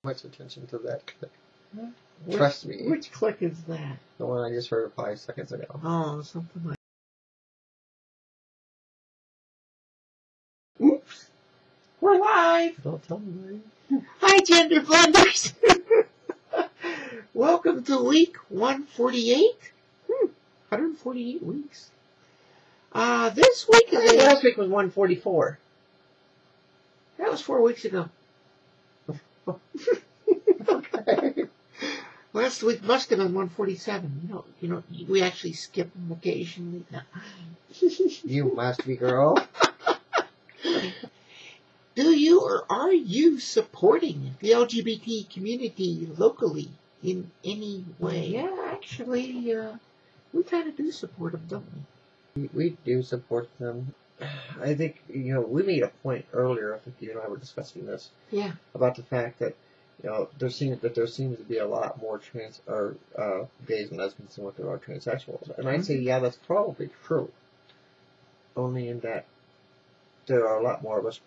much attention to that click. Huh? Trust me. Which click is that? The one I just heard 5 seconds ago. Oh, something like. Oops. We're live. Don't tell me. Hi, GenderBlenders. Welcome to week 148. 148 weeks. This week is. Last week was 144. That was 4 weeks ago. Okay. Last week must have been 147. You know, we actually skip them occasionally. No. You must be, girl. Do you or are you supporting the LGBT community locally in any way? Yeah, actually, we kind of do support them, don't we? We do support them. I think, we made a point earlier, I think you and I were discussing this. Yeah. About the fact that, there seems to be a lot more gays and lesbians than what there are transsexuals. And I'd say, yeah, that's probably true. Only in that there are a lot more of us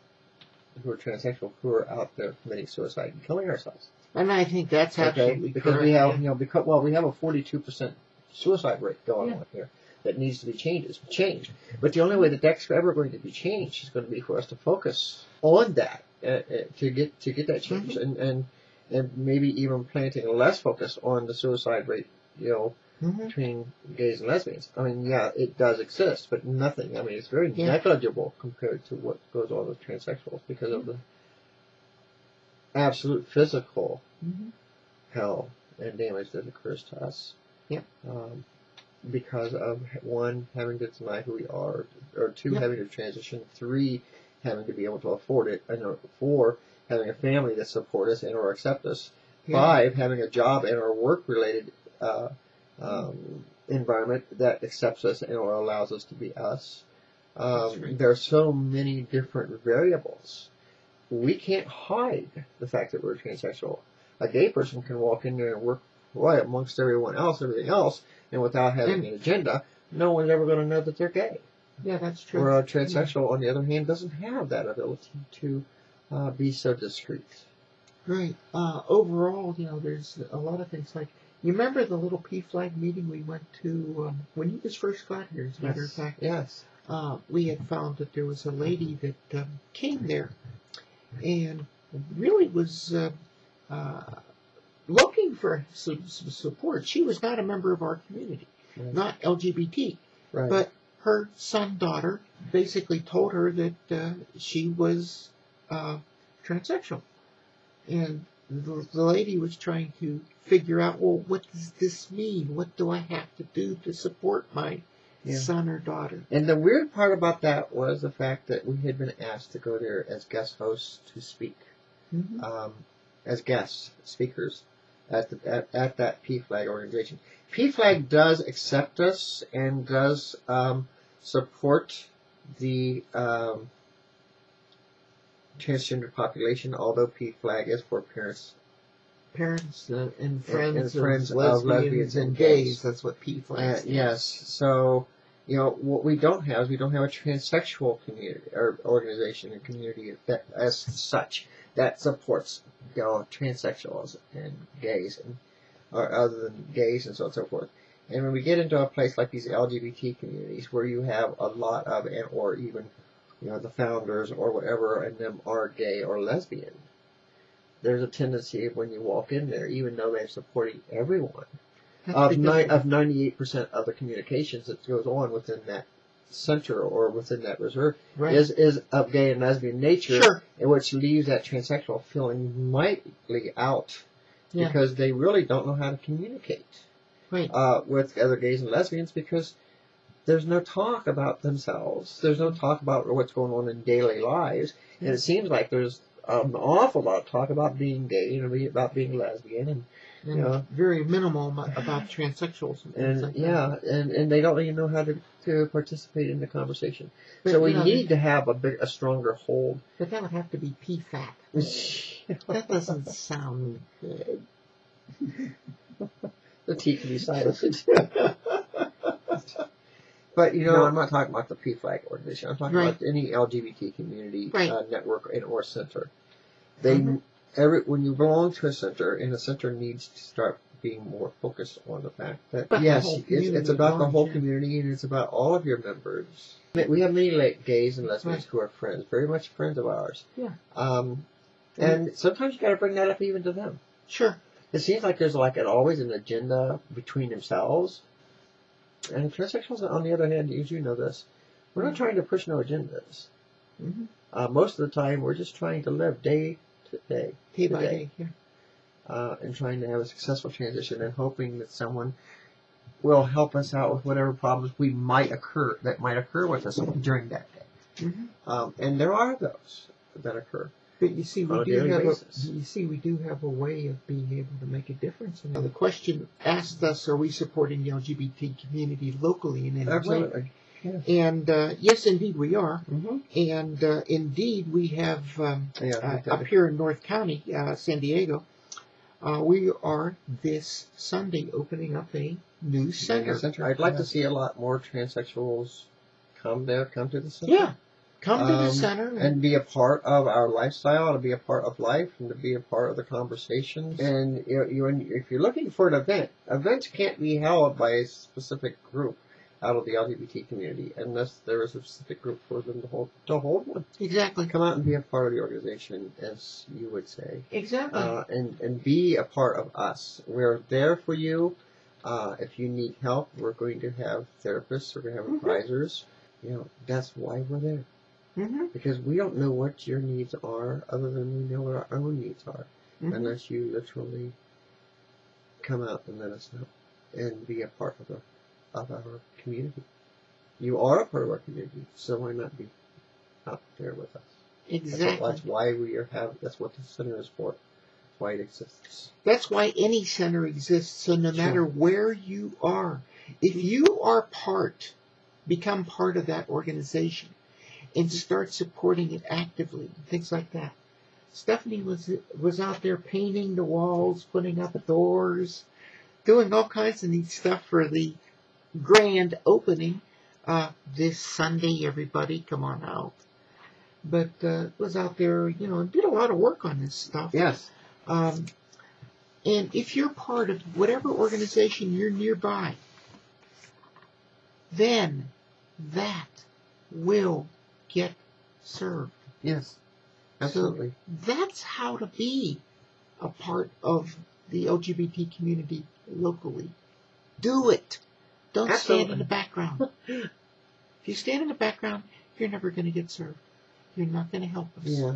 who are transsexual who are out there committing suicide and killing ourselves. And I think that's absolutely because correct. we have, we have a 42% suicide rate going on here that needs to be changed. But the only way the deck's ever going to be changed is going to be for us to focus on that to get that change, and maybe even planting less focus on the suicide rate, between gays and lesbians. I mean, yeah, it does exist, but nothing. I mean, it's very negligible compared to what goes on with transsexuals because of the absolute physical hell and damage that occurs to us. Yeah. Because of, 1, having to deny who we are, or 2, having to transition, 3, having to be able to afford it, and 4, having a family that support us and or accept us, 5, having a job and or work-related environment that accepts us and or allows us to be us. There are so many different variables. We can't hide the fact that we're transsexual. A gay person can walk in there and work right amongst everything else, and without having an agenda, no one's ever going to know that they're gay. Yeah, that's true. Or a transsexual, on the other hand, doesn't have that ability to be so discreet. Right. Overall, there's a lot of things like, you remember the little PFlag meeting we went to when you just first got here, as a matter of fact? Yes. We had found that there was a lady that came there and really was looking for some support. She was not a member of our community, not LGBT, but her daughter basically told her that she was transsexual. And the lady was trying to figure out, well, what does this mean? What do I have to do to support my son or daughter? And the weird part about that was the fact that we had been asked to go there as guest hosts to speak, as guest speakers at that PFlag organization. PFlag does accept us and does support the transgender population, although PFlag is for parents and friends of lesbians and gays. That's what PFlag is. Yes. So, what we don't have is we don't have a transsexual community or organization and community that, as such, that supports transsexuals and gays, or other than gays and so on and so forth. And when we get into a place like these LGBT communities where you have a lot of, or even the founders or whatever, and them are gay or lesbian, there's a tendency when you walk in there, even though they're supporting everyone, of 98% of the communications that goes on within that center or within that reserve is of gay and lesbian nature, which leaves that transsexual feeling mightily out because they really don't know how to communicate with other gays and lesbians, because there's no talk about themselves. There's no talk about what's going on in daily lives. And it seems like there's an awful lot of talk about being gay and about being lesbian, and very minimal about transsexuals and things like that. And they don't even know how to participate in the conversation. But, so we need to have a stronger hold. But that would have to be PFAT. That doesn't sound good. The T can be silent. But, I'm not talking about the PFlag organization. I'm talking about any LGBT community network or center. They when you belong to a center, and a center needs to start being more focused on the fact that, But yes, the whole it's about the whole community, community, and it's about all of your members. We have many gays and lesbians who are friends, very much friends of ours. Yeah. And sometimes you got to bring that up even to them. Sure. It seems like there's always an agenda between themselves. And transsexuals, on the other hand, as you know this, we're not trying to push no agendas. Mm-hmm. Most of the time, we're just trying to live day to day. Day by day. Yeah. And trying to have a successful transition and hoping that someone will help us out with whatever problems might occur with us during that day. Mm-hmm. And there are those that occur. But you see, we do have a way of being able to make a difference. And the question asked us: are we supporting the LGBT community locally in any Absolutely. way? Yeah. And yes, indeed, we are. Mm-hmm. And indeed, we have up here in North County, San Diego. We are this Sunday opening up a new center. I'd like to see a lot more transsexuals come to the center. Yeah, come to the center and be a part of our lifestyle, to be a part of life, and to be a part of the conversations. And if you're looking for an event, events can't be held by a specific group out of the LGBT community unless there is a specific group for them to hold one. Exactly. Come out and be a part of the organization, as you would say. Exactly. And be a part of us. We're there for you. If you need help, we're going to have therapists. We're going to have advisors. That's why we're there. Mm-hmm. Because we don't know what your needs are other than we know what our own needs are. Mm-hmm. Unless you literally come out and let us know and be a part of our community. You are a part of our community, so why not be out there with us? Exactly. That's why that's what the center is for. That's why it exists. That's why any center exists. So no matter where you are, if you are become part of that organization and start supporting it actively, things like that. Stephanie was out there painting the walls, putting up doors, doing all kinds of neat stuff for the grand opening this Sunday. Everybody, come on out. But was out there, did a lot of work on this stuff. Yes. And if you're part of whatever organization you're nearby, then that will get served. Yes. Absolutely. So that's how to be a part of the LGBT community locally. Do it. Don't stand in the background. If you stand in the background, you're never going to get served. You're not going to help us. Yeah.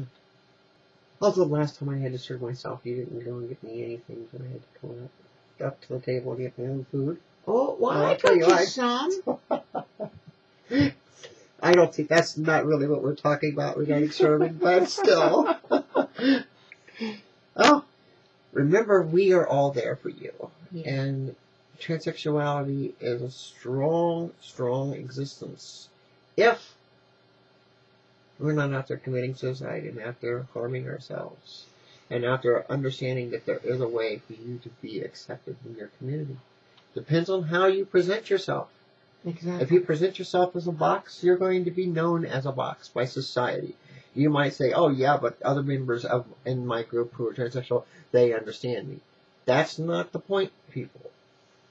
Also, the last time I had to serve myself, you didn't go and get me anything, so I had to go up to the table and get my own food. Oh, well, I got you some. I don't think that's not really what we're talking about regarding serving, but still. Oh, remember, we are all there for you. Yeah. And transsexuality is a strong, strong existence. If we're not out there committing suicide and out there harming ourselves, and out there understanding that there is a way for you to be accepted in your community. Depends on how you present yourself. Exactly. If you present yourself as a box, you're going to be known as a box by society. You might say, oh yeah, but other members in my group who are transsexual, they understand me. That's not the point, people.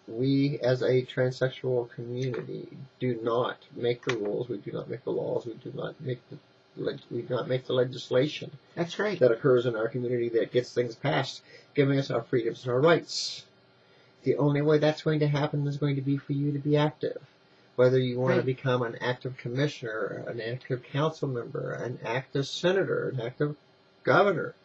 We, as a transsexual community, do not make the rules. We do not make the laws. We do not make the legislation. That's right. That occurs in our community that gets things passed, giving us our freedoms and our rights. The only way that's going to happen is going to be for you to be active. Whether you want to become an active commissioner, an active council member, an active senator, an active governor,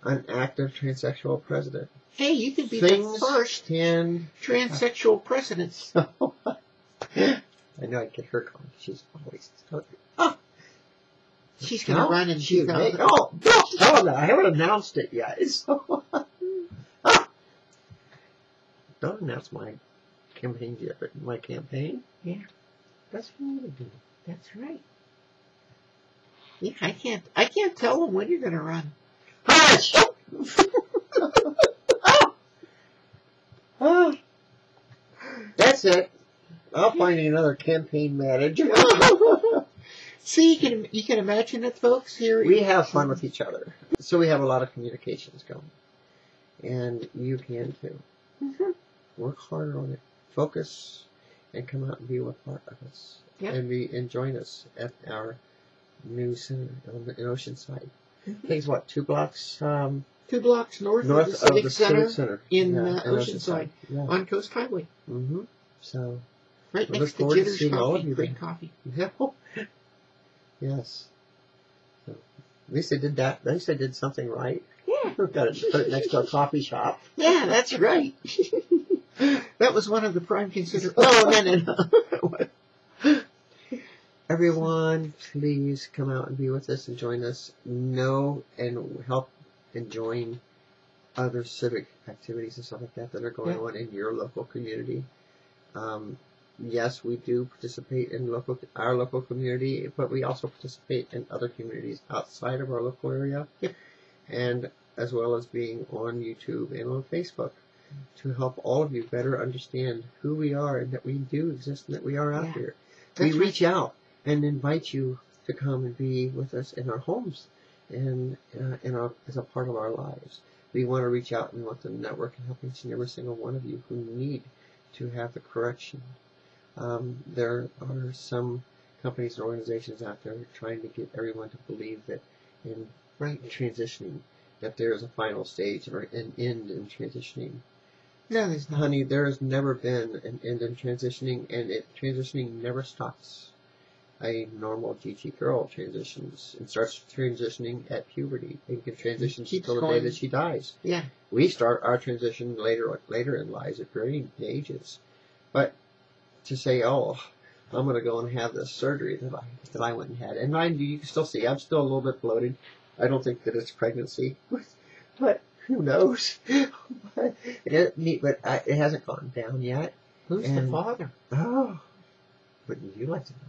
an active transsexual president. Hey, you could be the first transsexual president. I know I'd get her going. She's always... She's going to run and she's going to... Oh, no, I haven't announced it yet. Don't announce my campaign yet, but my campaign? Yeah. That's what I'm going to do. That's right. Yeah, I can't tell them when you're going to run. Hush! Oh. That's it. I'll find another campaign manager. See, you can imagine it, folks. Here we have fun with each other. So we have a lot of communications going. And you can too. Mm-hmm. Work harder on it. Focus and come out and be a part of us. Yep. And join us at our new center in Oceanside. Mm-hmm. Takes what, 2 blocks? 2 blocks north of the Civic Center in Oceanside on Coast Highway. Mm-hmm. So right we next to look forward to Jitters seeing all of Coffee, you great there. coffee. Yeah. Yes. So, at least they did that. At least they did something right. Yeah. We've got to put it next to a coffee shop. Yeah, that's right. That was one of the prime considerations. No. Everyone, please come out and be with us and join us. Know and help and join other civic activities and stuff like that are going on in your local community. Yes, we do participate in our local community, but we also participate in other communities outside of our local area. Yep. And as well as being on YouTube and on Facebook to help all of you better understand who we are and that we do exist and that we are out here. We reach out and invite you to come and be with us in our homes and as a part of our lives. We want to reach out and we want to network and help each and every single one of you who need to have the correction. There are some companies and organizations out there trying to get everyone to believe that in transitioning, that there is a final stage or an end in transitioning. No, there's not. Honey, there has never been an end in transitioning, and transitioning never stops. A normal GT girl transitions and starts transitioning at puberty and can transition until the day that she dies. Yeah. We start our transition later in lives at varying ages. But to say, oh, I'm going to go and have this surgery that I went and had. And mind you, you can still see I'm still a little bit bloated. I don't think that it's pregnancy. But who knows? But it hasn't gone down yet. Who's the father? Oh, wouldn't you like to know?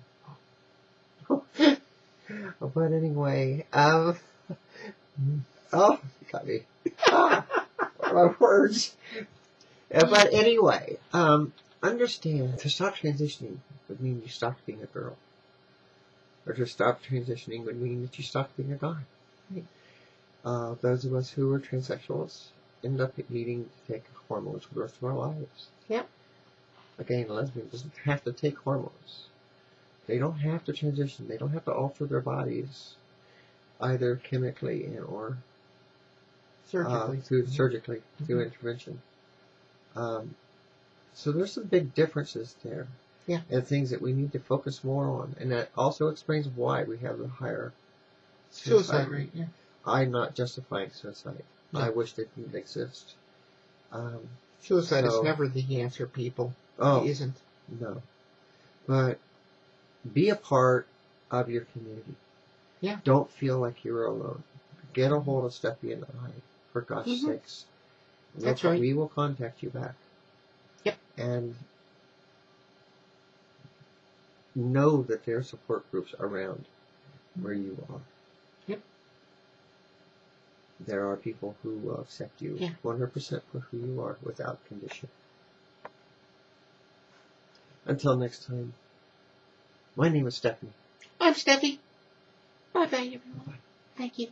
But anyway, oh, you got me. My words. But anyway, understand, to stop transitioning would mean you stopped being a girl. Or to stop transitioning would mean that you stopped being a guy. Right. Those of us who are transsexuals end up needing to take hormones for the rest of our lives. Yep. Again, a lesbian doesn't have to take hormones. They don't have to transition. They don't have to alter their bodies, either chemically or surgically. Through intervention. So there's some big differences there. Yeah. And things that we need to focus more on. And that also explains why we have the higher suicide rate. Yeah. I'm not justifying suicide. No. I wish it didn't exist. Suicide is never the answer, people. Oh, it isn't. No. But be a part of your community. Yeah. Don't feel like you're alone. Get a hold of Stephe and I, for gosh sakes. That's right. We will contact you back. Yep. And know that there are support groups around where you are. Yep. There are people who will accept you 100% for who you are without condition. Until next time. My name is Stephanie. I'm Steffi. Bye-bye, everyone. Thank you.